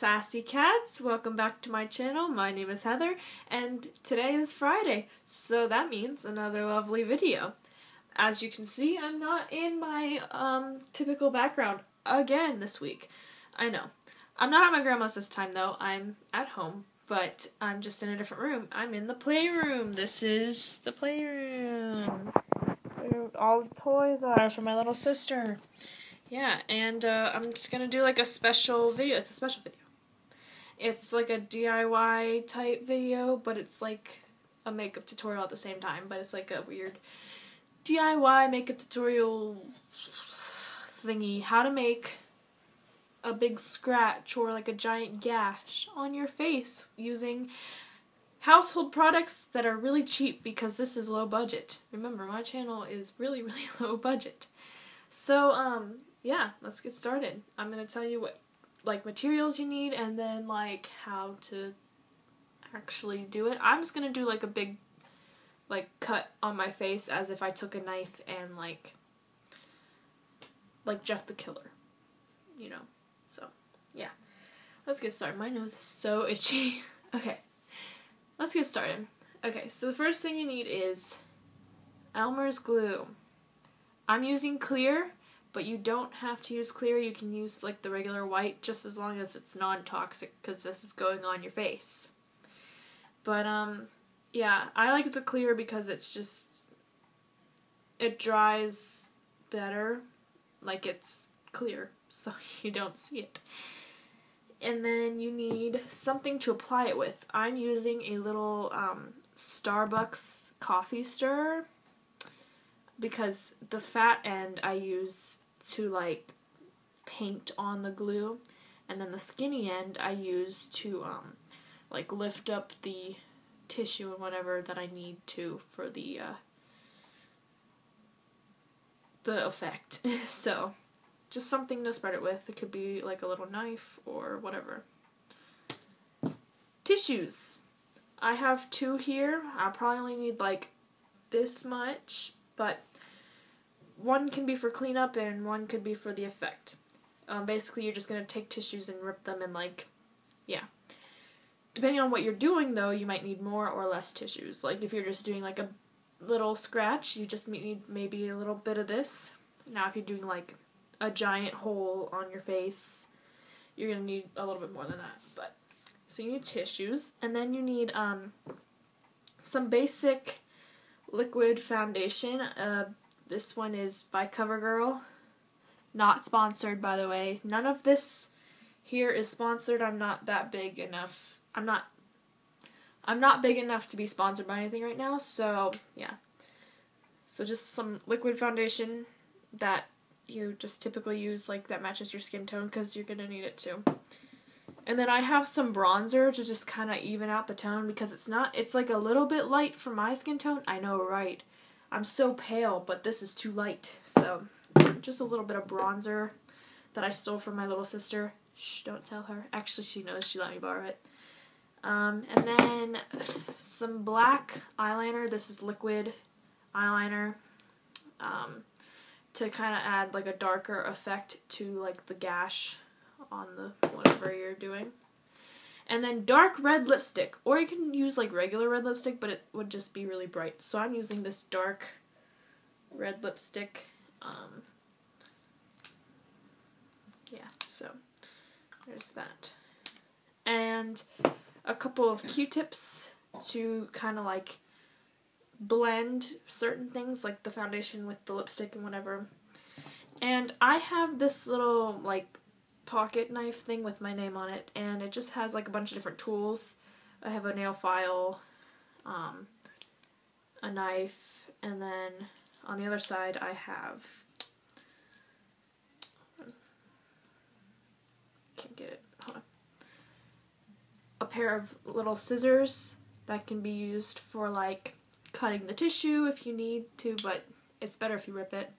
Sassy Cats, welcome back to my channel. My name is Heather, and today is Friday, so that means another lovely video. As you can see, I'm not in my typical background again this week. I know. I'm not at my grandma's this time though, I'm at home, but I'm just in a different room. I'm in the playroom. This is the playroom. Where all the toys are for my little sister. Yeah, and I'm just gonna do like a special video. It's a special video. It's like a DIY type video, but it's like a makeup tutorial at the same time. But it's like a weird DIY makeup tutorial thingy. How to make a big scratch or like a giant gash on your face using household products that are really cheap because this is low budget. Remember, my channel is really, really low budget. So, yeah, let's get started. I'm going to tell you what, like, materials you need and then, like, how to actually do it. I'm just going to do, like, a big, like, cut on my face as if I took a knife and, like Jeff the Killer, you know. So, yeah. Let's get started. My nose is so itchy. Okay. Let's get started. Okay, so the first thing you need is Elmer's glue. I'm using clear, but you don't have to use clear. You can use like the regular white just as long as it's non-toxic because this is going on your face. But yeah, I like the clear because it's just, it dries better, like it's clear so you don't see it. And then you need something to apply it with. I'm using a little Starbucks coffee stirrer because the fat end I use to like paint on the glue, and then the skinny end I use to like lift up the tissue and whatever that I need to for the effect. So just something to spread it with. It could be like a little knife or whatever. Tissues. I have 2 here. I'll probably only need like this much, but one can be for cleanup and one could be for the effect. Basically, you're just going to take tissues and rip them and like, yeah. Depending on what you're doing though, you might need more or less tissues. Like if you're just doing like a little scratch, you just need maybe a little bit of this. Now if you're doing like a giant hole on your face, you're going to need a little bit more than that. But so you need tissues, and then you need some basic liquid foundation. This one is by CoverGirl. Not sponsored, by the way. None of this here is sponsored. I'm not that big enough. I'm not big enough to be sponsored by anything right now, so yeah. So just some liquid foundation that you just typically use, like that matches your skin tone, because you're gonna need it too. And then I have some bronzer to just kind of even out the tone, because it's like a little bit light for my skin tone. I know, right? I'm so pale, but this is too light. So just a little bit of bronzer that I stole from my little sister. Shh, don't tell her. Actually, she knows. She let me borrow it. And then some black eyeliner. This is liquid eyeliner. To kind of add like a darker effect to like the gash on the whatever you're doing. And then dark red lipstick, or you can use like regular red lipstick, but it would just be really bright. So I'm using this dark red lipstick. Yeah, so there's that. And a couple of Q-tips to kind of like blend certain things, like the foundation with the lipstick and whatever. And I have this little like pocket knife thing with my name on it, and it just has like a bunch of different tools. I have a nail file, a knife, and then on the other side I have, can't get it, hold on, a pair of little scissors that can be used for like cutting the tissue if you need to, but it's better if you rip it.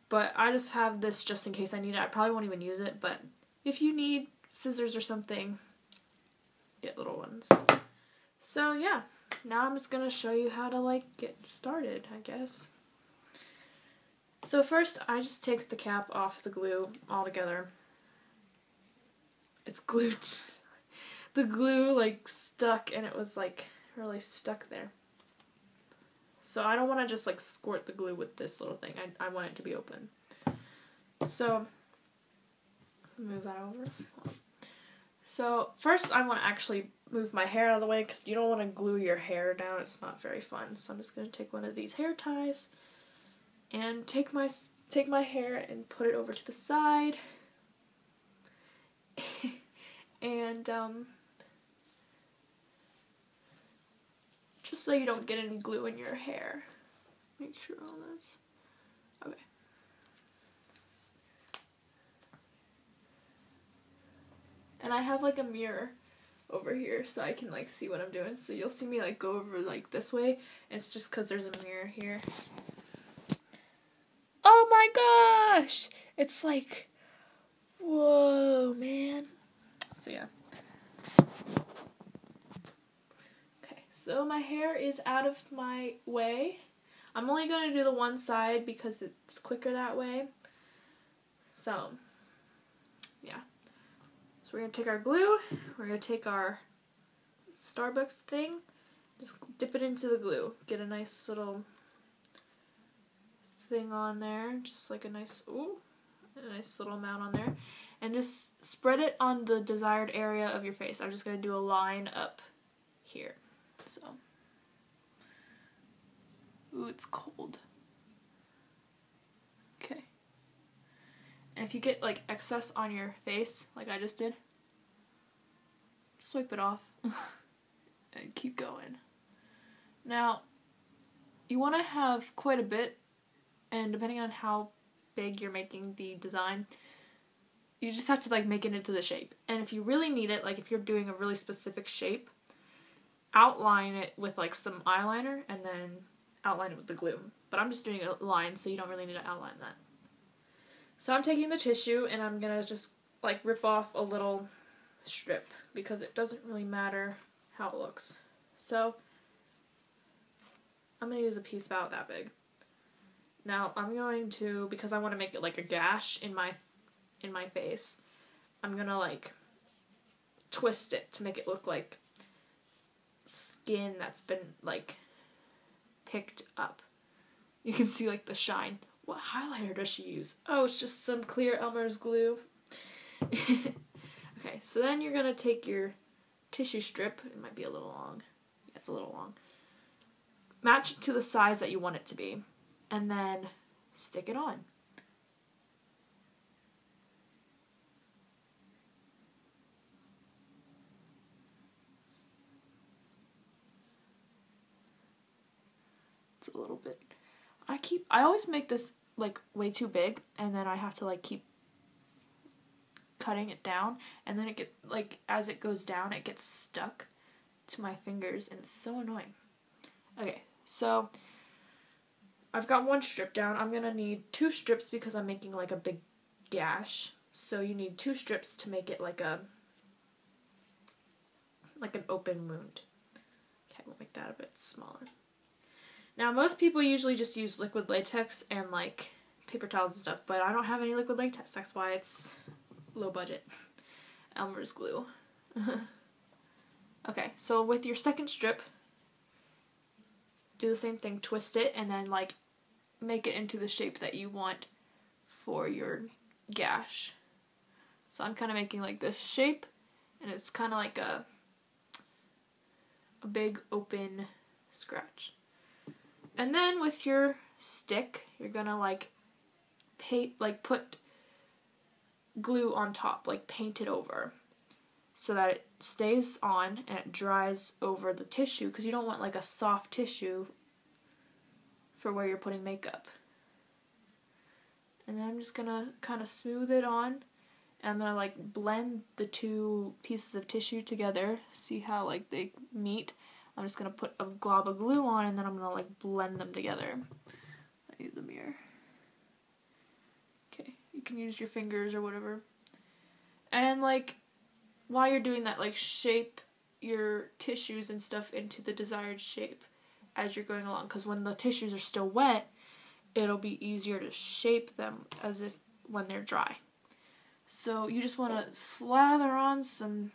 But I just have this just in case I need it. I probably won't even use it, but if you need scissors or something, get little ones. So yeah, now I'm just gonna show you how to like get started, I guess. So first, I just take the cap off the glue altogether. it's glued. The glue like stuck, and it was like really stuck there. So I don't want to just like squirt the glue with this little thing. I want it to be open. So move that over. So first I want to actually move my hair out of the way because you don't want to glue your hair down. It's not very fun. So I'm just going to take one of these hair ties and take my hair and put it over to the side. And just so you don't get any glue in your hair. Make sure all this. Okay. And I have like a mirror over here so I can like see what I'm doing. So you'll see me like go over like this way. And it's just because there's a mirror here. Oh my gosh! It's like, whoa, man. So yeah. Okay, so my hair is out of my way. I'm only going to do the one side because it's quicker that way. So, yeah. So we're going to take our glue. We're going to take our Starbucks thing. Just dip it into the glue. Get a nice little thing on there. Just like a nice little amount on there. And just spread it on the desired area of your face. I'm just going to do a line up here. So, ooh, it's cold. Okay. And if you get like excess on your face, like I just did, just wipe it off and keep going. Now, you want to have quite a bit, and depending on how big you're making the design, you just have to like make it into the shape. And if you really need it, like if you're doing a really specific shape, outline it with like some eyeliner and then outline it with the glue. But I'm just doing a line, so you don't really need to outline that. So I'm taking the tissue and I'm gonna just like rip off a little strip because it doesn't really matter how it looks. So I'm gonna use a piece about that big. Now I'm going to, because I want to make it like a gash in my face, I'm gonna like twist it to make it look like skin that's been like picked up. You can see like the shine. What highlighter does she use? Oh, it's just some clear Elmer's glue. Okay, so then you're gonna take your tissue strip. It might be a little long. Yeah, it's a little long. Match it to the size that you want it to be, and then stick it on. It's a little bit. I always make this like way too big, and then I have to like keep cutting it down, and then it get like as it goes down it gets stuck to my fingers and it's so annoying. Okay, so I've got one strip down. I'm gonna need 2 strips because I'm making like a big gash. So you need 2 strips to make it like an open wound. Okay, we'll make that a bit smaller. Now, most people usually just use liquid latex and, like, paper towels and stuff, but I don't have any liquid latex. That's why it's low budget. Elmer's glue. Okay, so with your second strip, do the same thing. Twist it and then, like, make it into the shape that you want for your gash. So I'm kind of making, like, this shape, and it's kind of like a big open scratch. And then with your stick, you're gonna like put glue on top, like paint it over so that it stays on and it dries over the tissue, because you don't want like a soft tissue for where you're putting makeup. And then I'm just gonna kind of smooth it on, and I'm gonna like blend the 2 pieces of tissue together, see how like they meet. I'm just going to put a glob of glue on, and then I'm going to, like, blend them together. I need the mirror. Okay, you can use your fingers or whatever. And, like, while you're doing that, like, shape your tissues and stuff into the desired shape as you're going along. Because when the tissues are still wet, it'll be easier to shape them as if when they're dry. So you just want to slather on some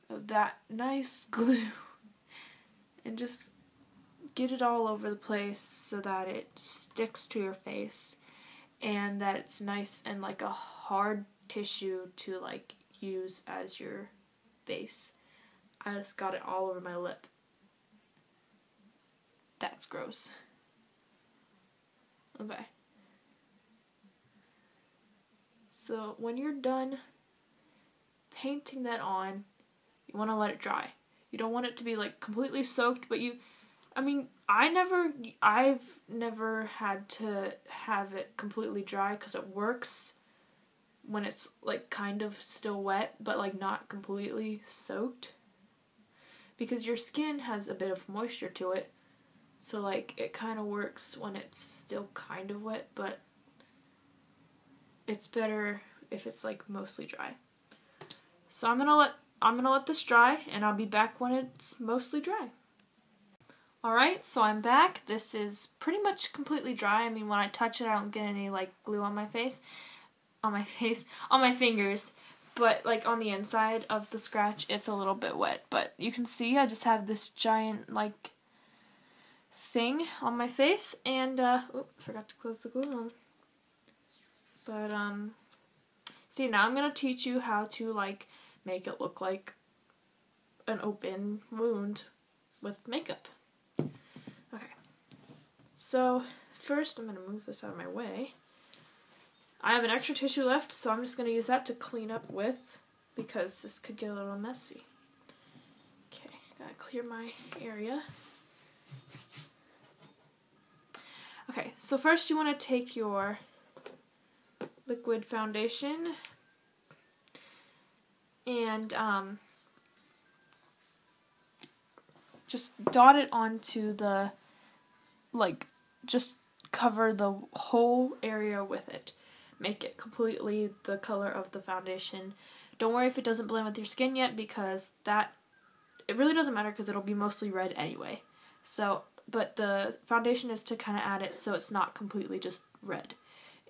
of that nice glue and just get it all over the place so that it sticks to your face and that it's nice and like a hard tissue to like use as your base. I just got it all over my lip. That's gross. Okay. So when you're done painting that on, you want to let it dry. You don't want it to be like completely soaked, but I've never had to have it completely dry because it works when it's like kind of still wet, but like not completely soaked. Because your skin has a bit of moisture to it, so like it kind of works when it's still kind of wet, but it's better if it's like mostly dry. So I'm gonna let this dry, and I'll be back when it's mostly dry. Alright, so I'm back. This is pretty much completely dry. I mean, when I touch it, I don't get any like glue on my face. On my fingers. But like on the inside of the scratch, it's a little bit wet. But you can see I just have this giant like thing on my face, and forgot to close the glue on. But see, now I'm gonna teach you how to like make it look like an open wound with makeup. Okay, so first I'm going to move this out of my way. I have an extra tissue left, so I'm just going to use that to clean up with, because this could get a little messy. Okay, gotta clear my area. Okay, so first you want to take your liquid foundation and just dot it onto the, like, just cover the whole area with it. Make it completely the color of the foundation. Don't worry if it doesn't blend with your skin yet, because it really doesn't matter because it'll be mostly red anyway. So, but the foundation is to kind of add it so it's not completely just red.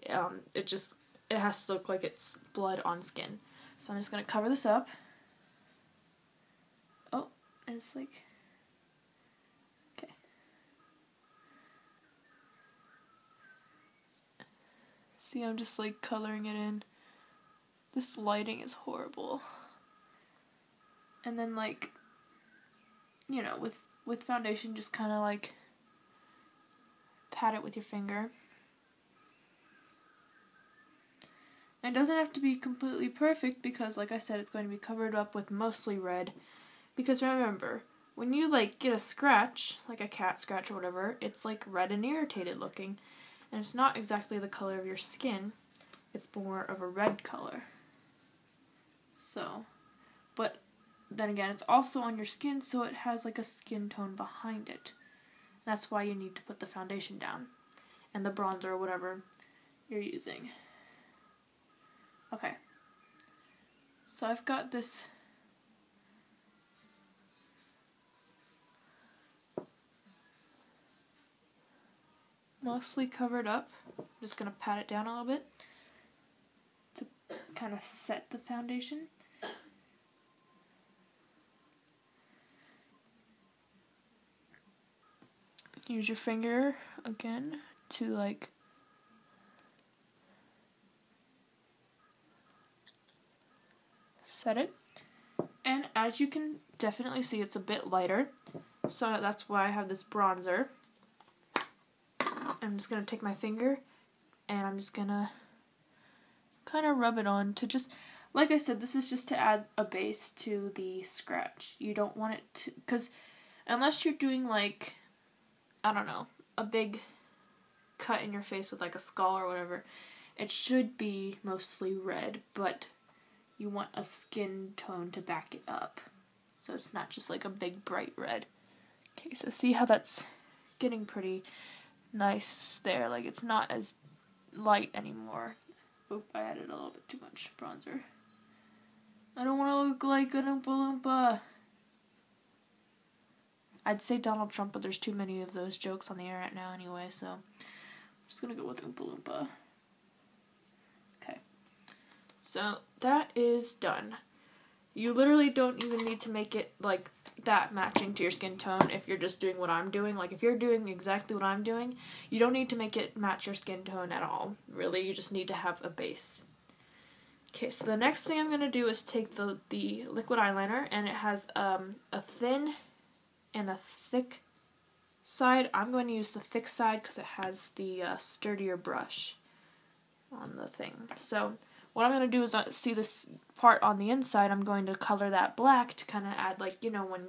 It has to look like it's blood on skin. So I'm just going to cover this up. Oh, and it's like, okay. See, I'm just like coloring it in. This lighting is horrible. And then like, you know, with foundation, just kind of like pat it with your finger. And it doesn't have to be completely perfect because, like I said, it's going to be covered up with mostly red. Because remember, when you like get a scratch, like a cat scratch or whatever, it's like red and irritated looking. And it's not exactly the color of your skin. It's more of a red color. So, but then again, it's also on your skin, so it has like a skin tone behind it. That's why you need to put the foundation down. And the bronzer or whatever you're using. Okay. So I've got this mostly covered up. I'm just going to pat it down a little bit to kind of set the foundation. Use your finger again to like set it. And as you can definitely see, it's a bit lighter. So that's why I have this bronzer. I'm just going to take my finger and I'm just going to kind of rub it on to just, like I said, this is just to add a base to the scratch. You don't want it to, because unless you're doing like, I don't know, a big cut in your face with like a skull or whatever, it should be mostly red, but you want a skin tone to back it up. So it's not just like a big bright red. Okay, so see how that's getting pretty nice there. Like it's not as light anymore. Oop, I added a little bit too much bronzer. I don't want to look like an Oompa Loompa. I'd say Donald Trump, but there's too many of those jokes on the internet now anyway, so I'm just going to go with Oompa Loompa. Okay. So that is done. You literally don't even need to make it like that matching to your skin tone if you're just doing what I'm doing. Like if you're doing exactly what I'm doing, you don't need to make it match your skin tone at all. Really, you just need to have a base. Okay, so the next thing I'm going to do is take the liquid eyeliner, and it has a thin and a thick side. I'm going to use the thick side because it has the sturdier brush on the thing. So what I'm going to do is see this part on the inside, I'm going to color that black to kind of add, like, you know, when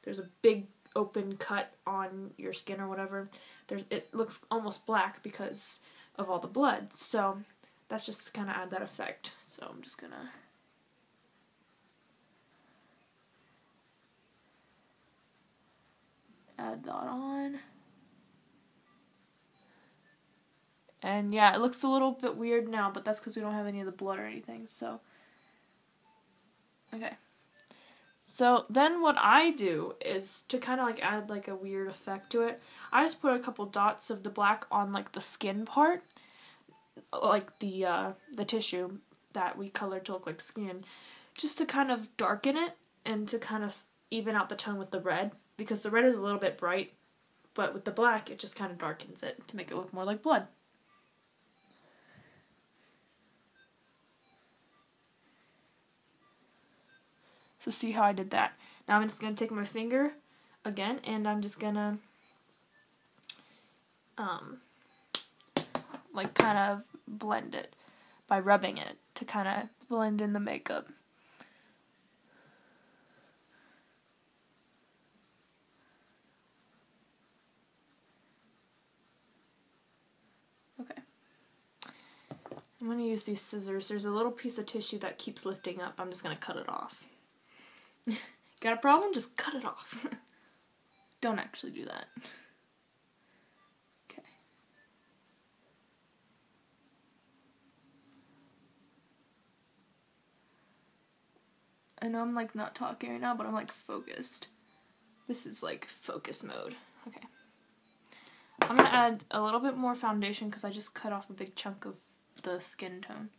there's a big open cut on your skin or whatever, it looks almost black because of all the blood. So that's just to kind of add that effect. So I'm just going to add that on. And yeah, it looks a little bit weird now, but that's because we don't have any of the blood or anything, so. Okay. So then what I do is to kind of like add like a weird effect to it, I just put a couple dots of the black on like the skin part, like the tissue that we colored to look like skin, just to kind of darken it and to kind of even out the tone with the red, because the red is a little bit bright, but with the black it just kind of darkens it to make it look more like blood. So see how I did that. Now I'm just going to take my finger again, and I'm just going to like kind of blend it by rubbing it to kind of blend in the makeup. Okay. I'm going to use these scissors. There's a little piece of tissue that keeps lifting up. I'm just going to cut it off. Got a problem? Just cut it off. Don't actually do that. Okay. I know I'm like not talking right now, but I'm like focused. This is like focus mode. Okay. I'm gonna add a little bit more foundation because I just cut off a big chunk of the skin tone.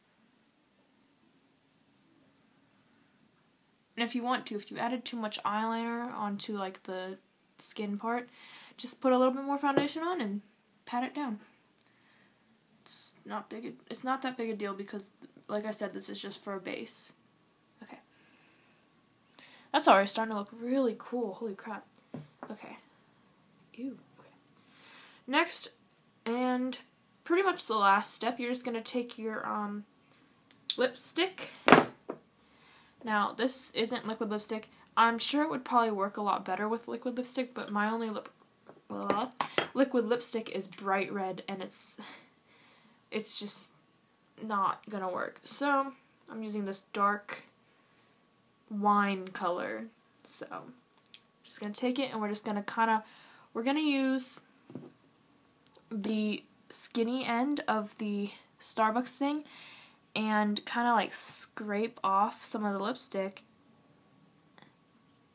And if you want to, if you added too much eyeliner onto like the skin part, just put a little bit more foundation on and pat it down. It's not that big a deal because, like I said, this is just for a base. Okay. That's already starting to look really cool. Holy crap. Okay. Ew. Okay. Next, and pretty much the last step, you're just going to take your lipstick. Now, this isn't liquid lipstick. I'm sure it would probably work a lot better with liquid lipstick, but my only liquid lipstick is bright red, and it's just not gonna work. So, I'm using this dark wine color. So, I'm just gonna take it, and we're just gonna we're gonna use the skinny end of the Starbucks thing and kind of like scrape off some of the lipstick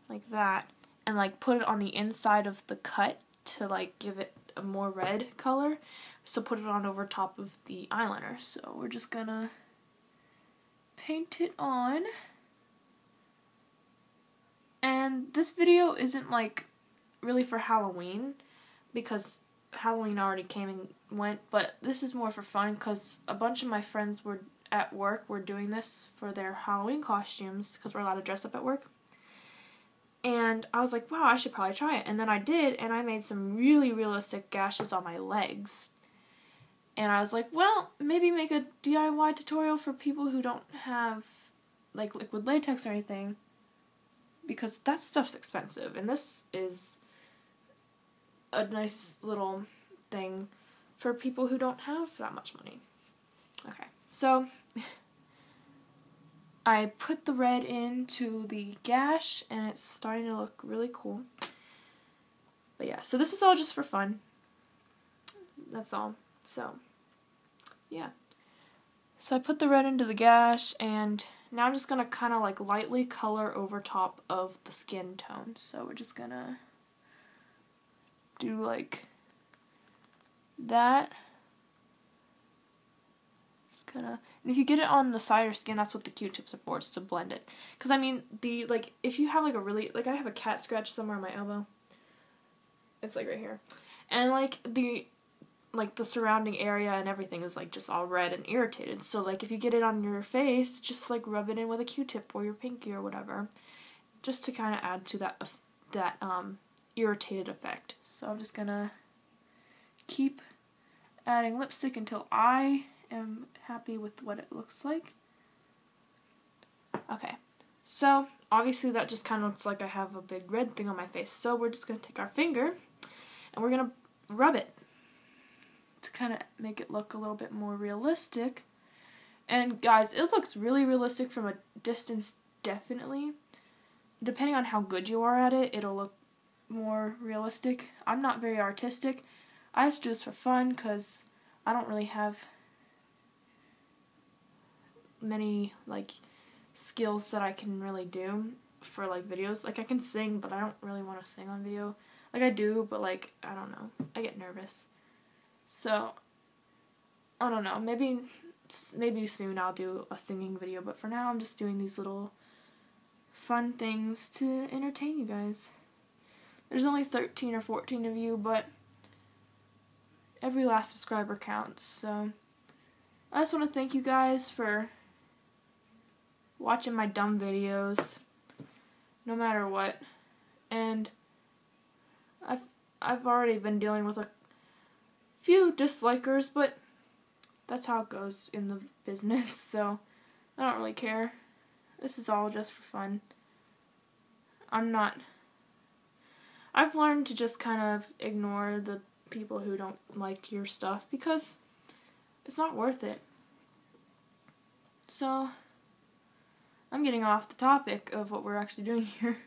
like that, and like put it on the inside of the cut to like give it a more red color. So put it on over top of the eyeliner. So we're just gonna paint it on. And this video isn't like really for Halloween because Halloween already came and went, but this is more for fun because a bunch of my friends were at work were doing this for their Halloween costumes because we're allowed to dress up at work. And I was like, wow, I should probably try it. And then I did, and I made some really realistic gashes on my legs. And I was like, well, maybe make a DIY tutorial for people who don't have like liquid latex or anything, because that stuff's expensive, and this is a nice little thing for people who don't have that much money. Okay, so I put the red into the gash, and it's starting to look really cool. But yeah, so this is all just for fun. That's all. So, yeah. So I put the red into the gash, and now I'm just going to kind of like lightly color over top of the skin tone. So we're just going to do like that. Just kind of, and if you get it on the side of your skin, that's what the Q-tips are for, is to blend it. Because, I mean, like, if you have, like, a really, like, I have a cat scratch somewhere on my elbow. It's, like, right here. And, like, the surrounding area and everything is, like, just all red and irritated. So, like, if you get it on your face, just, like, rub it in with a Q-tip or your pinky or whatever. Just to kind of add to that irritated effect. So I'm just gonna keep adding lipstick until I am happy with what it looks like. Okay, so obviously that just kind of looks like I have a big red thing on my face. So we're just gonna take our finger and we're gonna rub it to kind of make it look a little bit more realistic. And guys, it looks really realistic from a distance, definitely. Depending on how good you are at it, it'll look more realistic. I'm not very artistic. I just do this for fun because I don't really have many, like, skills that I can really do for, like, videos. Like, I can sing, but I don't really want to sing on video. Like, I do, but, like, I don't know. I get nervous. So, I don't know. Maybe soon I'll do a singing video, but for now I'm just doing these little fun things to entertain you guys. There's only 13 or 14 of you, but every last subscriber counts. So I just want to thank you guys for watching my dumb videos, no matter what. And I've already been dealing with a few dislikers, but that's how it goes in the business. So I don't really care. This is all just for fun. I've learned to just kind of ignore the people who don't like your stuff because it's not worth it. So, I'm getting off the topic of what we're actually doing here.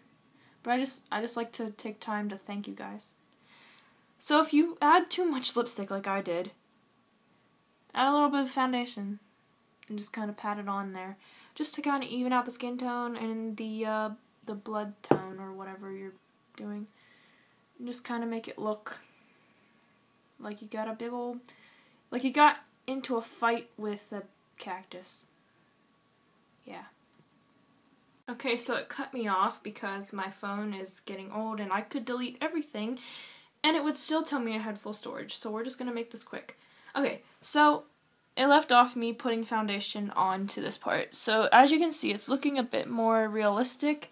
But I just like to take time to thank you guys. So if you add too much lipstick like I did, add a little bit of foundation and just kind of pat it on there. Just to kind of even out the skin tone and the blood tone or whatever you're doing. And just kind of make it look like you got a big old, like you got into a fight with a cactus. Yeah. Okay, so it cut me off because my phone is getting old and I could delete everything and it would still tell me I had full storage. So we're just going to make this quick. Okay, so it left off me putting foundation onto this part. So as you can see, it's looking a bit more realistic.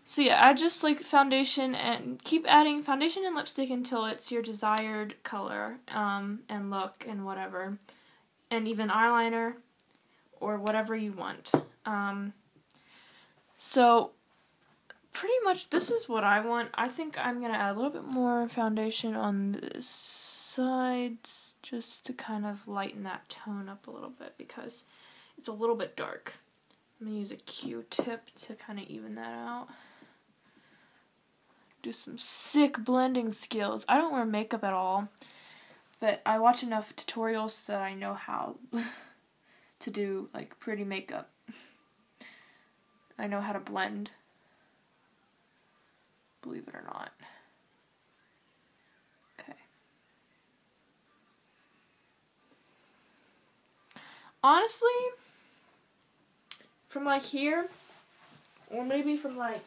So yeah, add just like foundation and keep adding foundation and lipstick until it's your desired color and look and whatever. And even eyeliner or whatever you want. So pretty much this is what I want. I think I'm going to add a little bit more foundation on the sides just to kind of lighten that tone up a little bit because it's a little bit dark. I'm going to use a Q-tip to kind of even that out. Do some sick blending skills. I don't wear makeup at all, but I watch enough tutorials that I know how to do like pretty makeup. I know how to blend, believe it or not. Okay. Honestly, from like here, or maybe from like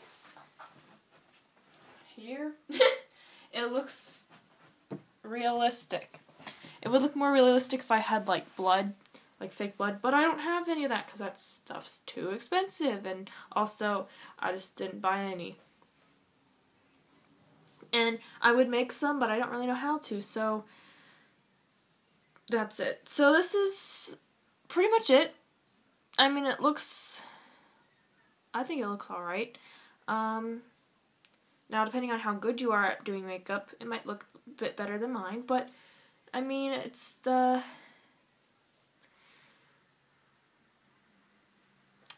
here, it looks realistic. It would look more realistic if I had like blood, like fake blood, but I don't have any of that because that stuff's too expensive, and also I just didn't buy any. And I would make some, but I don't really know how to, so that's it. So this is pretty much it. I mean, it looks, I think it looks alright. Now, depending on how good you are at doing makeup, it might look a bit better than mine, but, I mean, it's, I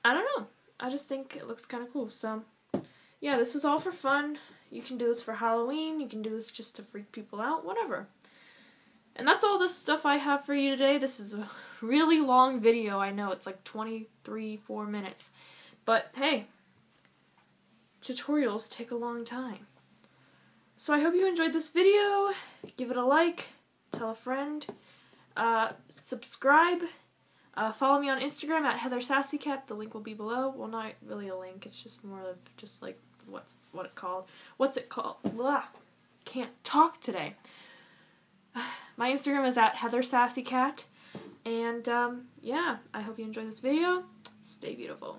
don't know. I just think it looks kind of cool, so, yeah, this was all for fun. You can do this for Halloween, you can do this just to freak people out, whatever. And that's all the stuff I have for you today. This is a really long video, I know, it's like 4 minutes, but, hey, tutorials take a long time. So I hope you enjoyed this video. Give it a like, tell a friend. Subscribe. Follow me on Instagram at HeatherSassyCat. The link will be below. Well, not really a link. It's just more of just like what's it called? Blah. Can't talk today. My Instagram is at HeatherSassyCat. And yeah, I hope you enjoyed this video. Stay beautiful.